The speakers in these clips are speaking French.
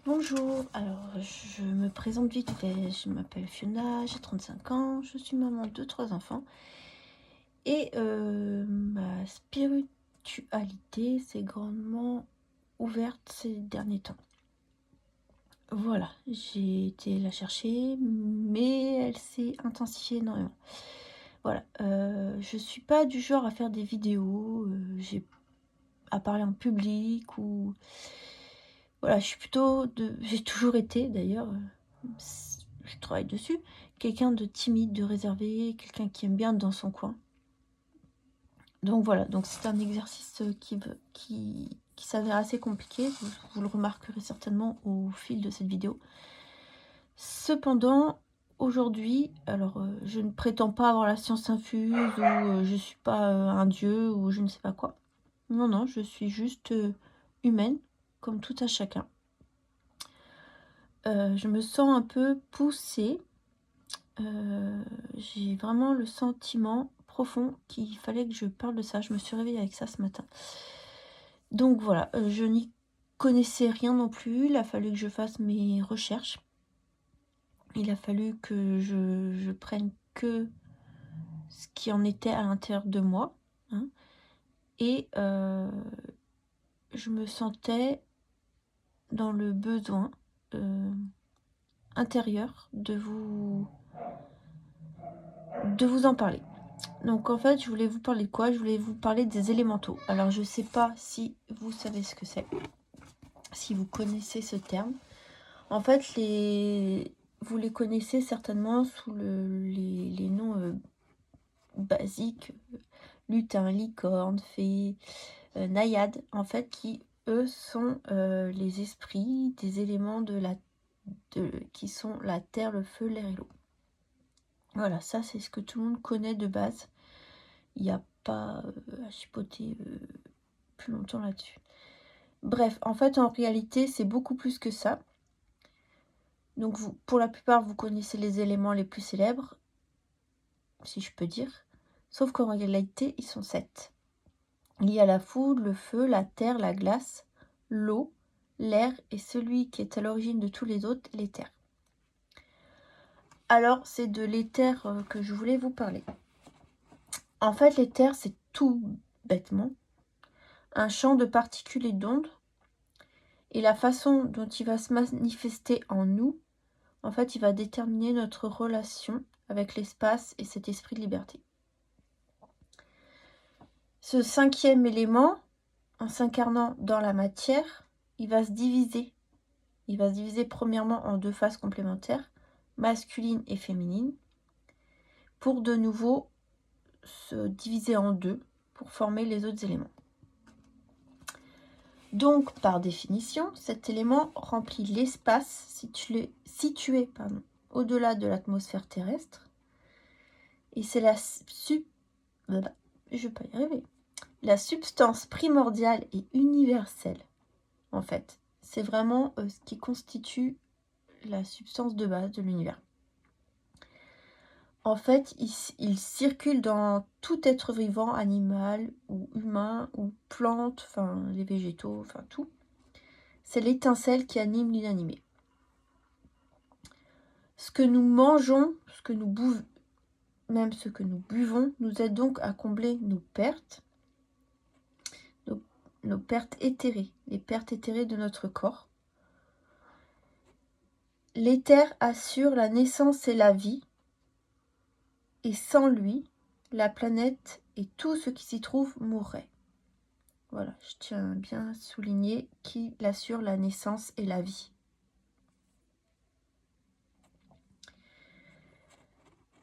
Bonjour, alors je me présente vite fait, je m'appelle Fiona, j'ai 35 ans, je suis maman de 3 enfants et ma spiritualité s'est grandement ouverte ces derniers temps. Voilà, j'ai été la chercher, mais elle s'est intensifiée énormément. Voilà, je suis pas du genre à faire des vidéos, à parler en public ou... Voilà, je suis j'ai toujours été d'ailleurs, je travaille dessus, quelqu'un de timide, de réservé, quelqu'un qui aime bien être dans son coin. Donc voilà, donc c'est un exercice qui s'avère assez compliqué, vous le remarquerez certainement au fil de cette vidéo. Cependant, aujourd'hui, alors je ne prétends pas avoir la science infuse ou je suis pas un dieu ou je ne sais pas quoi. Non, non, je suis juste humaine, comme tout à chacun. Je me sens un peu poussée. J'ai vraiment le sentiment profond qu'il fallait que je parle de ça. Je me suis réveillée avec ça ce matin. Donc voilà, je n'y connaissais rien non plus. Il a fallu que je fasse mes recherches. Il a fallu que je prenne que ce qui en était à l'intérieur de moi, hein. Et je me sentais dans le besoin intérieur de vous en parler. Donc en fait, je voulais vous parler de quoi? Je voulais vous parler des élémentaux. Alors je sais pas si vous savez ce que c'est, si vous connaissez ce terme. En fait, vous les connaissez certainement sous les noms basiques, lutin, licorne, fée, naïade, en fait, qui eux sont les esprits des éléments qui sont la terre, le feu, l'air et l'eau. Voilà, ça c'est ce que tout le monde connaît de base. Il n'y a pas à chipoter plus longtemps là-dessus. Bref, en fait, en réalité, c'est beaucoup plus que ça. Donc, pour la plupart, vous connaissez les éléments les plus célèbres, si je peux dire. Sauf qu'en réalité, ils sont 7. Il y a la foudre, le feu, la terre, la glace, l'eau, l'air et celui qui est à l'origine de tous les autres, l'éther. Alors, c'est de l'éther que je voulais vous parler. En fait, l'éther, c'est tout bêtement un champ de particules et d'ondes. Et la façon dont il va se manifester en nous, en fait, il va déterminer notre relation avec l'espace et cet esprit de liberté. Ce 5e élément, en s'incarnant dans la matière, il va se diviser. Il va se diviser premièrement en 2 phases complémentaires, masculine et féminine, pour de nouveau se diviser en 2 pour former les autres éléments. Donc, par définition, cet élément remplit l'espace situé au-delà de l'atmosphère terrestre. Et c'est la substance primordiale et universelle, en fait. C'est vraiment ce qui constitue la substance de base de l'univers. En fait, il circule dans tout être vivant, animal ou humain ou plante, enfin les végétaux, enfin tout. C'est l'étincelle qui anime l'inanimé. Ce que nous mangeons, ce que nous buvons, nous aide donc à combler nos pertes éthérées, les pertes éthérées de notre corps. L'éther assure la naissance et la vie, et sans lui, la planète et tout ce qui s'y trouve mourrait. Voilà, je tiens bien à souligner qu'il assure la naissance et la vie.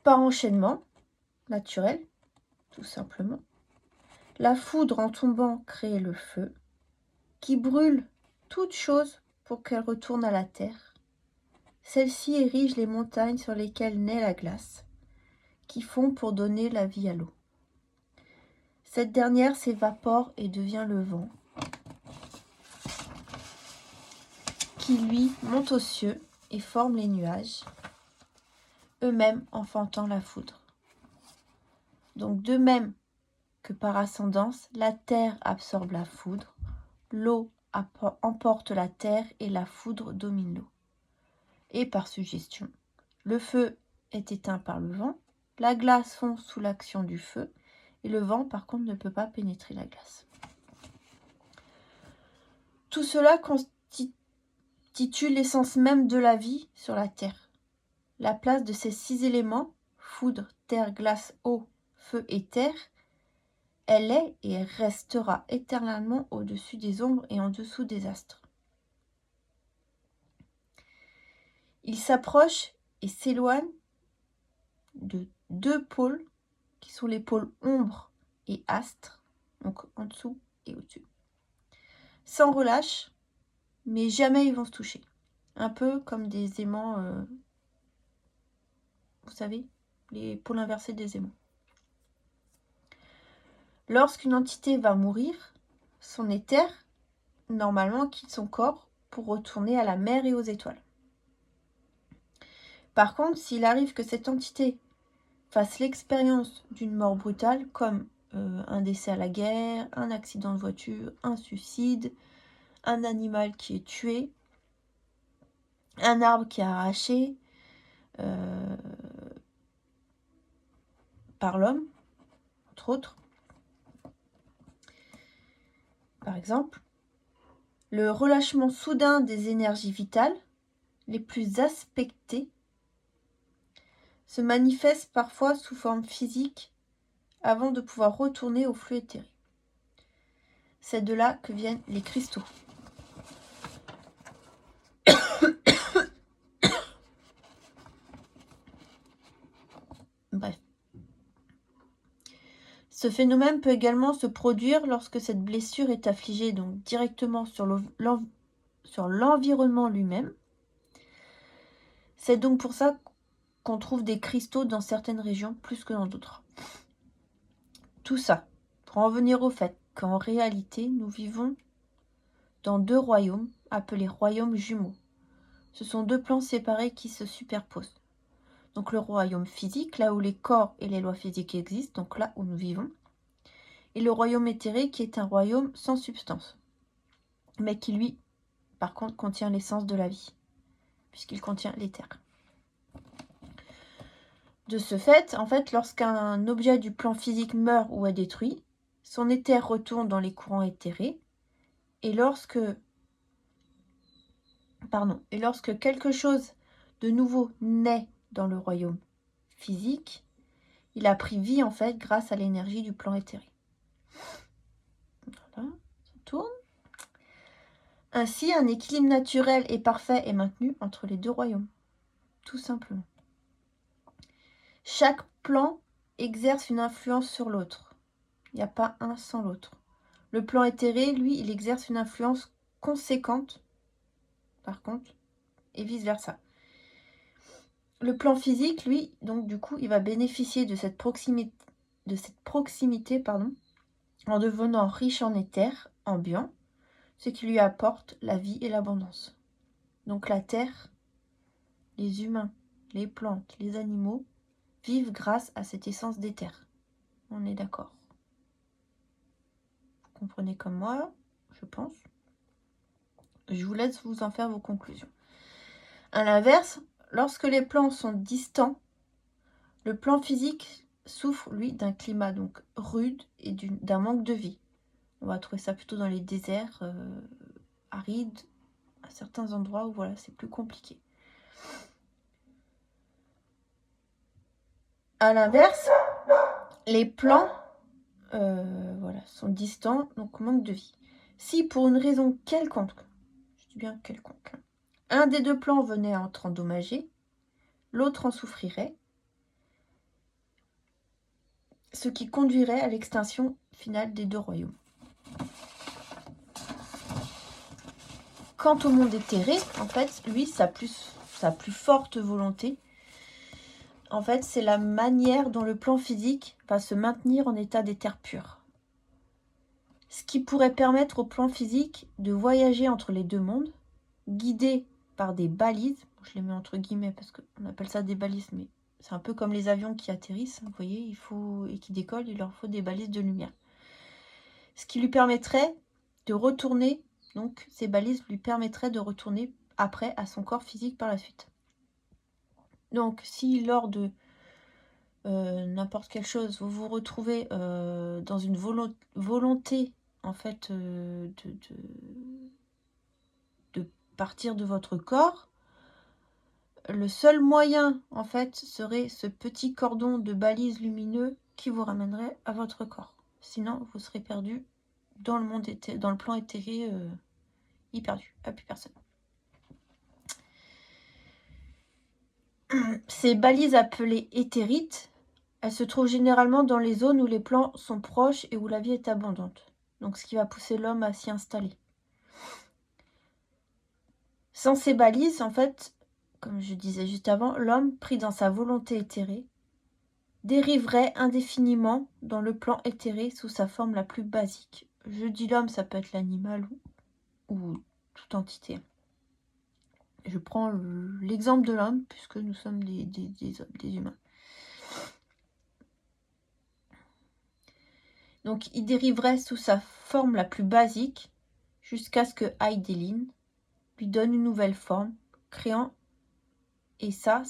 Par enchaînement naturel, tout simplement, la foudre en tombant crée le feu, qui brûle toute chose pour qu'elle retourne à la terre. Celle-ci érige les montagnes sur lesquelles naît la glace, qui fond pour donner la vie à l'eau. Cette dernière s'évapore et devient le vent, qui lui monte aux cieux et forme les nuages, eux-mêmes enfantant la foudre. Donc de même que par ascendance, la terre absorbe la foudre, l'eau emporte la terre et la foudre domine l'eau. Et par suggestion, le feu est éteint par le vent, la glace fond sous l'action du feu, et le vent, par contre, ne peut pas pénétrer la glace. Tout cela constitue l'essence même de la vie sur la Terre. La place de ces 6 éléments, foudre, terre, glace, eau, feu et terre, elle est et restera éternellement au-dessus des ombres et en dessous des astres. Il s'approche et s'éloigne de 2 pôles qui sont les pôles ombre et astre, donc en dessous et au-dessus. Sans relâche, mais jamais ils vont se toucher. Un peu comme des aimants, vous savez, les pôles inversés des aimants. Lorsqu'une entité va mourir, son éther, normalement, quitte son corps pour retourner à la mer et aux étoiles. Par contre, s'il arrive que cette entité fasse l'expérience d'une mort brutale, comme un décès à la guerre, un accident de voiture, un suicide, un animal qui est tué, un arbre qui est arraché par l'homme, entre autres, par exemple, le relâchement soudain des énergies vitales les plus aspectées se manifeste parfois sous forme physique avant de pouvoir retourner au flux éthéré. C'est de là que viennent les cristaux. Bref. Ce phénomène peut également se produire lorsque cette blessure est affligée donc directement sur l'environnement lui-même. C'est donc pour ça qu'on trouve des cristaux dans certaines régions plus que dans d'autres. Tout ça pour en venir au fait qu'en réalité, nous vivons dans 2 royaumes appelés royaumes jumeaux. Ce sont 2 plans séparés qui se superposent. Donc le royaume physique, là où les corps et les lois physiques existent, donc là où nous vivons, et le royaume éthéré qui est un royaume sans substance, mais qui lui, par contre, contient l'essence de la vie, puisqu'il contient l'éther. De ce fait, en fait, lorsqu'un objet du plan physique meurt ou est détruit, son éther retourne dans les courants éthérés, et lorsque quelque chose de nouveau naît dans le royaume physique, il a pris vie en fait grâce à l'énergie du plan éthéré. Voilà, ça tourne. Ainsi, un équilibre naturel et parfait est maintenu entre les 2 royaumes, tout simplement. Chaque plan exerce une influence sur l'autre. Il n'y a pas un sans l'autre. Le plan éthéré, lui, il exerce une influence conséquente, par contre, et vice-versa. Le plan physique, lui, donc du coup, il va bénéficier de cette proximité, en devenant riche en éther ambiant, ce qui lui apporte la vie et l'abondance. Donc la terre, les humains, les plantes, les animaux vivent grâce à cette essence d'éther. On est d'accord. Vous comprenez comme moi, je pense. Je vous laisse vous en faire vos conclusions. À l'inverse, lorsque les plans sont distants, le plan physique souffre, lui, d'un climat donc rude et d'un manque de vie. On va trouver ça plutôt dans les déserts arides, à certains endroits où voilà, c'est plus compliqué. À l'inverse, les plans sont distants, donc manque de vie. Si pour une raison quelconque, je dis bien quelconque, un des 2 plans venait à être endommagé, l'autre en souffrirait, ce qui conduirait à l'extinction finale des 2 royaumes. Quant au monde éthéré, en fait, lui, sa plus forte volonté, en fait, c'est la manière dont le plan physique va se maintenir en état d'éther pur. Ce qui pourrait permettre au plan physique de voyager entre les 2 mondes, guidé par des balises, je les mets entre guillemets parce qu'on appelle ça des balises, mais c'est un peu comme les avions qui atterrissent, vous voyez, et qui décollent, il leur faut des balises de lumière. Ce qui lui permettrait de retourner Donc, ces balises lui permettraient de retourner après à son corps physique par la suite. Donc, si lors de n'importe quelle chose, vous vous retrouvez dans une volonté, en fait, de partir de votre corps, le seul moyen, en fait, serait ce petit cordon de balise lumineux qui vous ramènerait à votre corps. Sinon, vous serez perdu dans le monde dans le plan éthéré, perdu, à plus personne. Ces balises appelées éthérites, elles se trouvent généralement dans les zones où les plans sont proches et où la vie est abondante. Donc, ce qui va pousser l'homme à s'y installer. Sans ces balises, en fait, comme je disais juste avant, l'homme, pris dans sa volonté éthérée, dériverait indéfiniment dans le plan éthéré sous sa forme la plus basique. Je dis l'homme, ça peut être l'animal ou toute entité. Je prends l'exemple de l'homme, puisque nous sommes des hommes, des humains. Donc, il dériverait sous sa forme la plus basique, jusqu'à ce que Aidelin lui donne une nouvelle forme, créant, et ça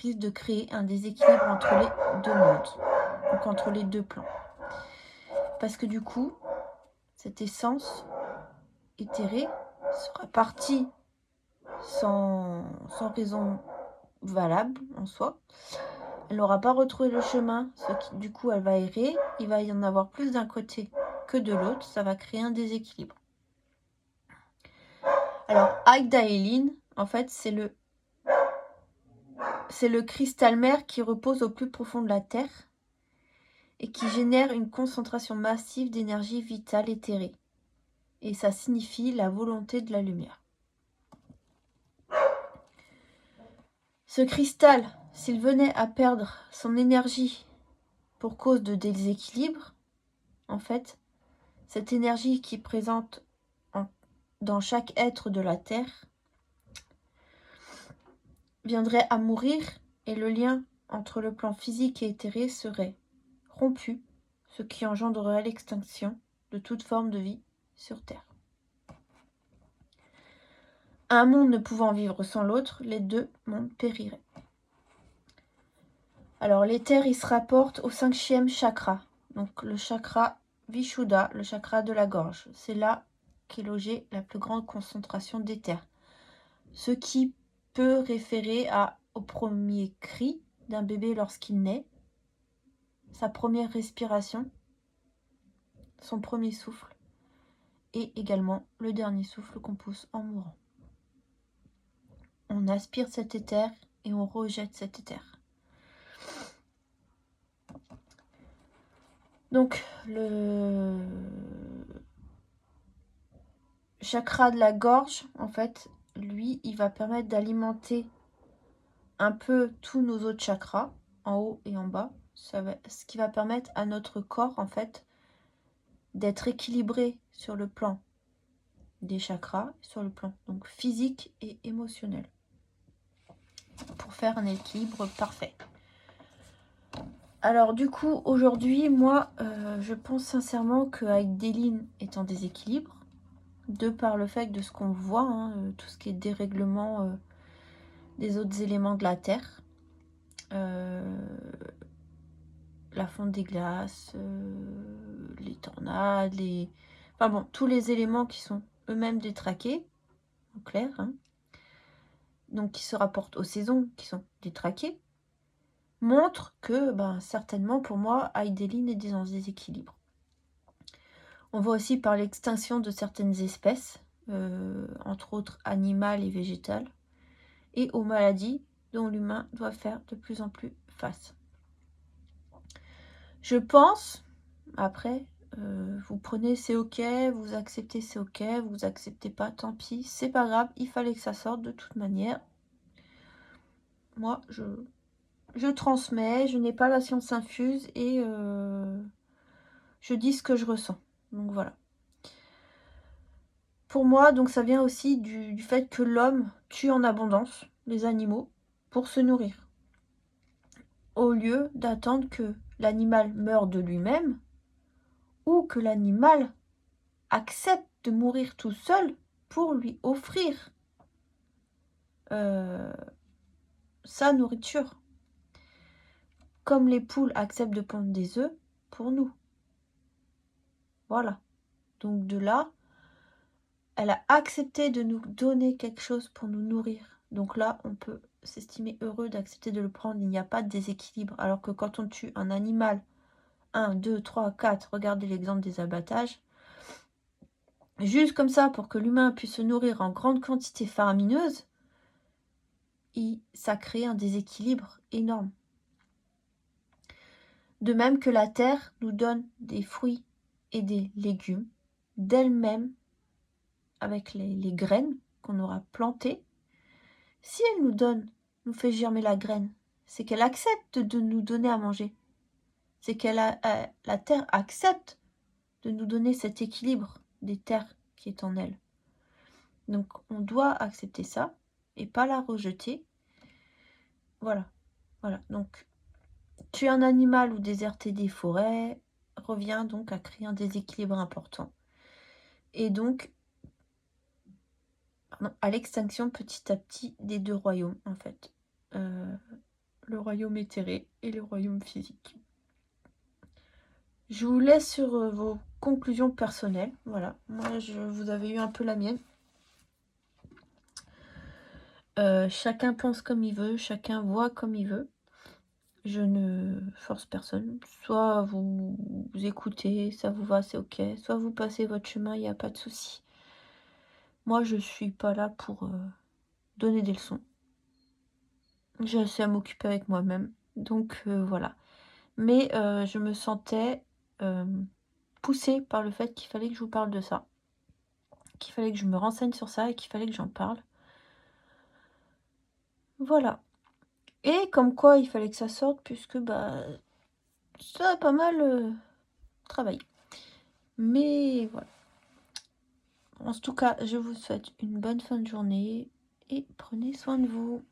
risque de créer un déséquilibre entre les deux mondes, donc entre les deux plans. Parce que du coup, cette essence éthérée sera partie sans raison valable en soi. Elle n'aura pas retrouvé le chemin, du coup elle va errer, il va y en avoir plus d'un côté que de l'autre, ça va créer un déséquilibre. Alors Aidelin, en fait, c'est le cristal mère qui repose au plus profond de la Terre et qui génère une concentration massive d'énergie vitale éthérée. Et ça signifie la volonté de la lumière. Ce cristal, s'il venait à perdre son énergie pour cause de déséquilibre, en fait, cette énergie qui est présente dans chaque être de la Terre viendrait à mourir et le lien entre le plan physique et éthéré serait rompu, ce qui engendrerait l'extinction de toute forme de vie sur Terre. Un monde ne pouvant vivre sans l'autre, les deux mondes périraient. Alors l'éther, il se rapporte au 5e chakra, donc le chakra Vishuddha, le chakra de la gorge. C'est là qu'est logée la plus grande concentration d'éther, ce qui peut référer au premier cri d'un bébé lorsqu'il naît, sa première respiration, son premier souffle, et également le dernier souffle qu'on pousse en mourant. On aspire cet éther et on rejette cet éther. Donc, le chakra de la gorge, en fait, lui, il va permettre d'alimenter un peu tous nos autres chakras, en haut et en bas. Ce qui va permettre à notre corps, en fait, d'être équilibré sur le plan des chakras, sur le plan donc physique et émotionnel, pour faire un équilibre parfait. Alors du coup, aujourd'hui, moi, je pense sincèrement que Aidelin est en déséquilibre, de par le fait de ce qu'on voit, tout ce qui est dérèglement des autres éléments de la Terre, la fonte des glaces, les tornades, enfin bon, tous les éléments qui sont eux-mêmes détraqués, en clair, donc qui se rapportent aux saisons qui sont détraquées, montre que, certainement pour moi, Aidelin est en déséquilibre. On voit aussi par l'extinction de certaines espèces, entre autres animales et végétales, et aux maladies dont l'humain doit faire de plus en plus face. Je pense, après, vous prenez, c'est ok, vous acceptez, c'est ok, vous acceptez pas, tant pis, c'est pas grave, il fallait que ça sorte de toute manière. Moi, je transmets, je n'ai pas la science infuse et je dis ce que je ressens. Donc voilà. Pour moi, donc ça vient aussi du fait que l'homme tue en abondance les animaux pour se nourrir. Au lieu d'attendre que l'animal meure de lui-même ou que l'animal accepte de mourir tout seul pour lui offrir sa nourriture. Comme les poules acceptent de pondre des œufs pour nous. Voilà. Donc de là, elle a accepté de nous donner quelque chose pour nous nourrir. Donc là, on peut s'estimer heureux d'accepter de le prendre. Il n'y a pas de déséquilibre. Alors que quand on tue un animal, 1, 2, 3, 4, regardez l'exemple des abattages, juste comme ça pour que l'humain puisse se nourrir en grande quantité faramineuse, ça crée un déséquilibre énorme. De même que la terre nous donne des fruits et des légumes d'elle-même, avec les graines qu'on aura plantées. Si elle nous fait germer la graine, c'est qu'elle accepte de nous donner à manger. C'est qu'la terre accepte de nous donner cet équilibre des terres qui est en elle. Donc on doit accepter ça et pas la rejeter. Voilà. Donc tuer un animal ou déserter des forêts revient donc à créer un déséquilibre important. Et donc à l'extinction petit à petit des deux royaumes, en fait. Le royaume éthéré et le royaume physique. Je vous laisse sur vos conclusions personnelles. Voilà, moi vous avez eu un peu la mienne. Chacun pense comme il veut, chacun voit comme il veut. Je ne force personne. Soit vous écoutez, ça vous va, c'est ok. Soit vous passez votre chemin, il n'y a pas de souci. Moi, je suis pas là pour donner des leçons. J'ai assez à m'occuper avec moi-même. Donc voilà. Mais je me sentais poussée par le fait qu'il fallait que je vous parle de ça. Qu'il fallait que je me renseigne sur ça et qu'il fallait que j'en parle. Voilà. Et comme quoi il fallait que ça sorte puisque ça a pas mal travaillé. Mais voilà. En tout cas, je vous souhaite une bonne fin de journée et prenez soin de vous.